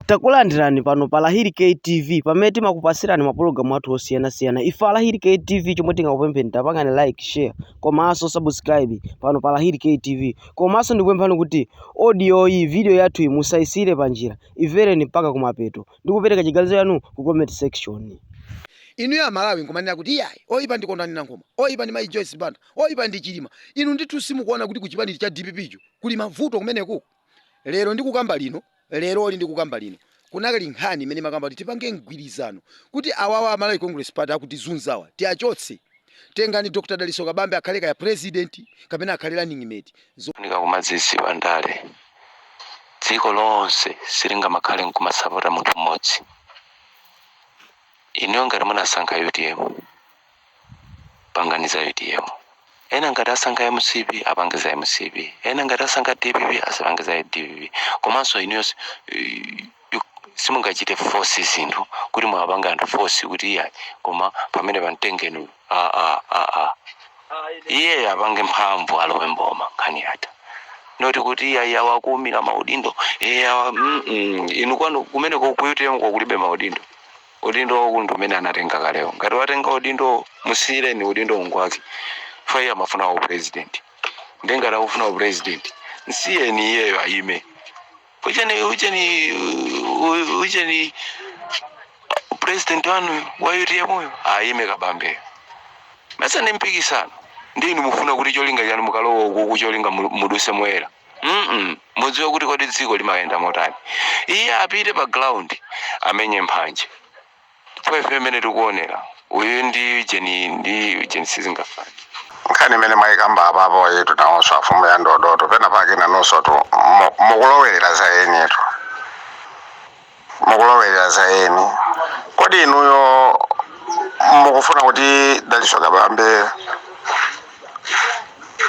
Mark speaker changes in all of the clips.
Speaker 1: Takulandirani pano pa Lahiri KTV pamene timakupasirani mapulogalamu athu osiyanasiyana. Ife Lahiri KTV chomwe tingakupempheni tapangani like, share komanso subscribe pano pa Lahiri KTV. Komanso ndikupemphani kuti audio iyi video yathu musayisire panjira, imvereni mpaka kumapeto. Ndikupereka chiganizo chanu ku comment section.
Speaker 2: Inu ya Malawi nkumanena kuti iyayi oyipa ndi Kondani Nangoma, oyipa ndi Mai Joyce Banda, oyipa ndi Chilima. Inu ndithu simukuona kuti kuchipani cha DPP cho kuli mavuto kumeneko. Lero ndikukamba lino, kunakali nkhani imene makamba kuti tipange mgwirizano kuti awawa Malawi Congress Party akuti zunzawa tiachotse. Tengani Dr. Daliso Kabambe akhale kaya president kapena akhale running mate.
Speaker 3: Nika kumazisiwa ndale. Dziko lonse silingamakhale nkumasapota munthu mmodzi. Inu ngati munasankha UDM, panganiza UDM. Ena ngati asankha MCP apangiza MCP. Ena ngati asankha DPP asapangiza DPP. Komanso inu simungachite force zinthu kuti mwapanga anthu force kuti iyayi koma pamene pamtengenu iye apange mphamvu alowe mboma nkhani yatha. Noti kuti iyayi awakumira maudindo inu kwanu kumene kuyutiremo kulibe maudindo. Udindo kundu mena anatenga kaleo. Ngati watenga udindo musire ni udindo ungwake. Faya amafuna wa president. Ndengara ufuna wa president. Nsiye ni yeyo aime. Ujeni president wanu wayutie moyo. Aime Kabambe. Masa nimpiki sana. Ndini mufuna kuti cholinga chanu mukalowo kucholinga muduse mwera. Mudziwe kuti kodi dziko limayenda motani. Iye apite pa ground amenye mphanje. Kwa femene tukuonera uyu ndi jeni sizingafani
Speaker 4: nkhani imene mayikamba apapo yetu nawonso afumu ya ndodoto pena pake nanonso tu mukulowera za enitu mukulowera za eni. Kodi inuyo mukufuna kuti Daliso Kabambe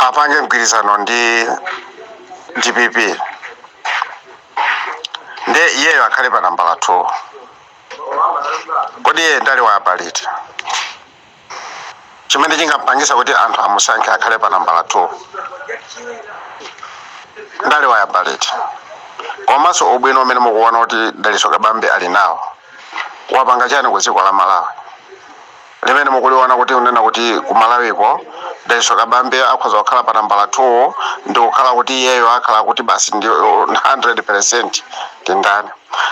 Speaker 4: apange mgwirizano ndi DPP nde iyeyo akhale pa nambala 2. Kodi iye ndali wayapaliti chimene chingapangisa kuti anthu amusankhe akhale pa nambala 2 ndali wayapaliti. Komanso ubwino umene mukuona kuti Daliso Kabambe ali nawo wapanga chani ku dziko la Malawi limene mukuliona kuti unena kuti ku Malawiko Daliso Kabambe akhoza kukhala pa nambala 2 ndi kukhala kuti iyeyo akhala kuti basi ndi 100% ndi ndani.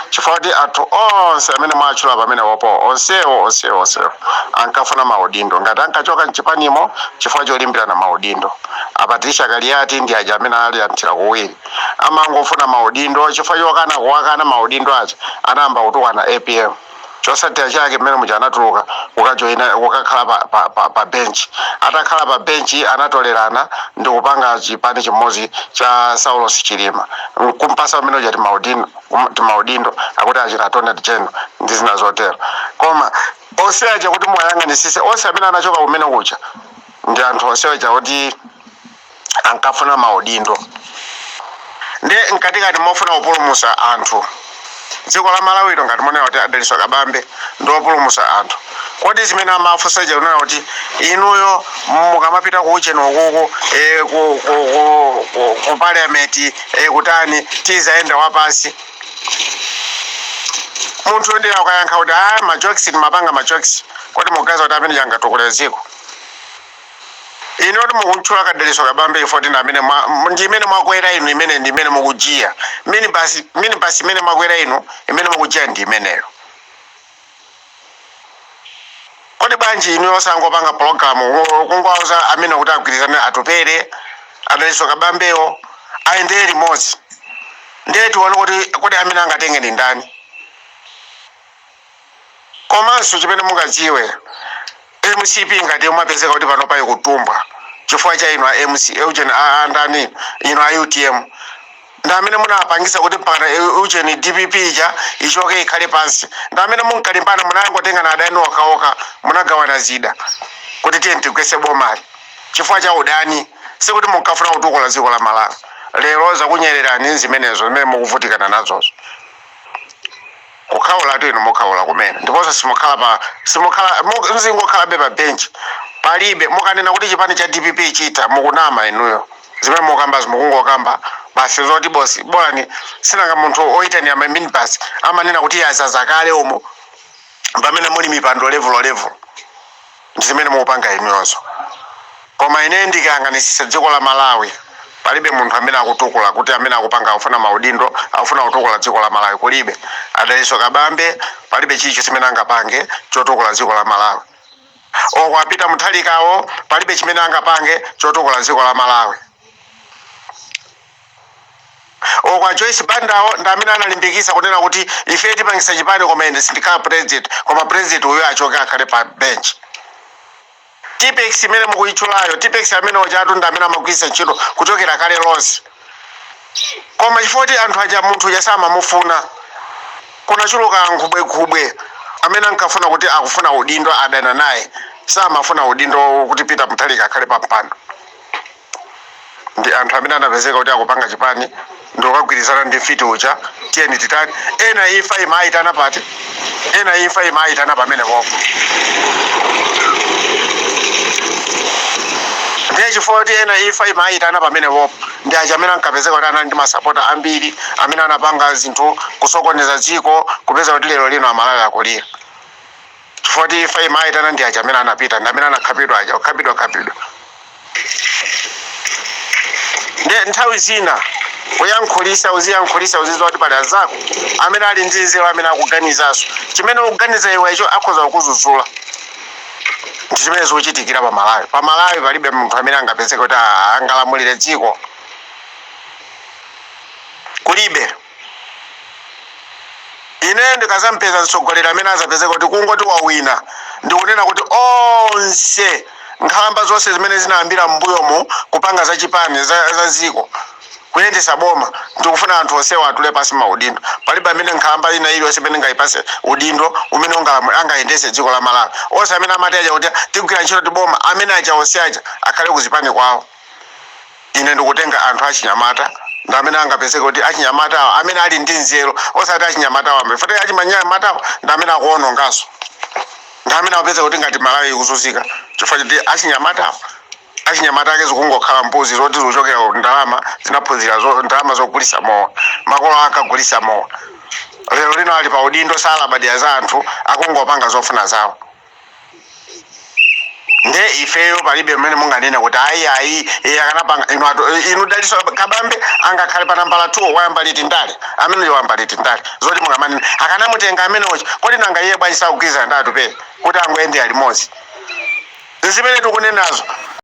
Speaker 4: Chifukwa kuti anthu onse amene mwatchula pamene wopo onsewo ankafuna maudindo ngati ankachoka mchipanimo chifukwa cholimbirana maudindo. Apatricia Kaliati ndi aja amene ali anthira kuwiri amangofuna maudindo chifukwa chokana kuwakana maudindo aja anayamba kutukwana APM. Chosatira chake mmene muja anatuluka kukakhala pa bench. Atakhala pa bench anatolerana ndi kupanga chipani chimodzi cha Saulos Chilima kumpasa mmene uja timaudindo akuti achita Attorney General ndi zina zotero. Koma onse aja kuti mwayang'anisise onse amene anachoka kumene kucha ndi anthu onse aja kuti ankafuna maudindo. Ndi nkatikati mofuna kupulumutsa anthu dziko la Malawi ngati mwana kuti Daliso Kabambe ndopulumutsa anthu. Kodi zimene amafunsa je unena kuti inuyo mukamapita ku ucheno ku parliament kutani tizaenda wapasi munthu ndiye akayankha kuti majokes mapanga majokes kodi mugaza kuti amene changatukule dziko. Ino ndi mukuntchula ka Daliso Kabambe ifoti na amene ndi imene mwakwera inu imene ndi imene mukujiya mini basi imene mwakwera inu imene mukujiya ndi imeneyo. Kodi banji inu osangopanga programu kungwauza amene kuti agwirizane atupere Daliso Kabambewo aendere limodzi ndiye tione kuti kodi amene angatenge ndi ndani. Komanso chimene mungadziwe MCP ngati umapezeka kuti pano payi kutumba chifukwa cha inu a MC Eugene andani inu a UTM ndi amene munapangisa kuti pana Eugene DPP ija ichoke ikhale pansi ndi amene munkalimbana munangotenga na adani okaoka munagawana zida kuti tiye tigwetse bomali chifukwa cha udani sikuti munkafuna kutukula dziko la Malawi. Lero zakunyererani zimenezo zimene mukuvutikana nazozo. Kukhaula tu inu mukhaula kumene ndiponso simukhala mzingokhala pa bench palibe mukanena kuti chipani cha DPP chita mukunama inuyo zimene mukambazi mukungokamba basi zoti bosi bora ni sinanga munthu oita ni minibus amanena kuti yazaza kale omo pamene muli mipando level ndimene mukupanga inyozo koma ine ndikayang'anisisa dziko la Malawi palibe munthu amene akutukula kuti amene akupanga akufuna maudindo akufuna kutukula dziko la Malawi kulibe. Adaliso Kabambe palibe chilichonse chimene angapange chotukula dziko la Malawi. Oko apita Mutharikawo palibe chimene angapange chotukula dziko la Malawi. Oko Joyce Bandawo ndamene analimbikisa kunena kuti ife tipangisa chipani koma ine sindikhala president koma president uyo achoke akhale pa bench. Tipex imene mukuichulayo Tipex amene ochatu ndamene amagwisa ntchito kuchokera kale lonse. Koma chifoti anthu aja munthu yasama mufuna kuna chuluka nkubwe amene ankafuna kuti akufuna udindo adana naye samafuna udindo kuti Peter Mutharika akhale pa mpando. Ndi anthu amene anapezeka kuti akupanga chipani ndokagwirizana ndi mfiti uja tiyeni titani ena ifa imaitana pati ena ifa imaitana pamene popo. Ndiye chifoti ena ifa imaitana pamene popo ndi aja amene ankapezeka kuti anali ndi masapota ambiri amene anapanga zinthu kusokoneza dziko kupeza kuti lero lino Amalawi akulira. Chifoti ifa imaitana ndi aja amene anapita ndi amene anakhapidwa aja kukhapidwa. Ndiye nthawi zina uziyankhulisa uzizwa kuti pali azako amene ali ndi nzeru amene akuganizaso chimene ukuganiza iwe icho akhoza kukuzuzula. Ndi chimene zochitikira pa Malawi. Pa Malawi palibe munthu amene angapezeka kuti angalamulire dziko. Kulibe. Ine ndikazampeza mtsogoleri amene azapezeka kuti kungoti wawina ndikunena kuti onse nkhalamba zonse zimene zinayambira m'mbuyomo kupanga za chipani za dziko kuyendesa boma ndikufuna anthu onsewa atule pasi maudindo. Palibe amene nkhalamba ina iliyonse imene ingayipase udindo umene angayendese dziko la Malawi. Onse amene amati aja kuti tigwira ntchito tiboma amene aja onse aja akhale kuzipani kwawo. Ine ndikutenga anthu achinyamata ndi amene angapezeka kuti achinyamatawo amene ali ndi nzeru osati achinyamatawo amene futi achinyamatawo ndi amene akuonongaso ndi amene akupeza kuti ngati Malawi ikuzunzika chifukwa choti achinyamata ake zikungokhala mbuzi zoti zochokera ndalama zinaphunzira ndalama zogulisa mowa makolo akagulisa mowa lero lino ali pa udindo salabadira za anthu akungopanga zofuna zawo. Nde ifeyo palibe mmene munganena kuti ayi akanapanga inu Daliso Kabambe angakhale pa nambala 2 wayamba liti ndale amene wayamba liti ndale zoti mungamanena akanamutenga amene ochi kodi nanga iye bwanji sakugwiza ndatu pe kuti angoende alimodzi. Zimene tikunenazo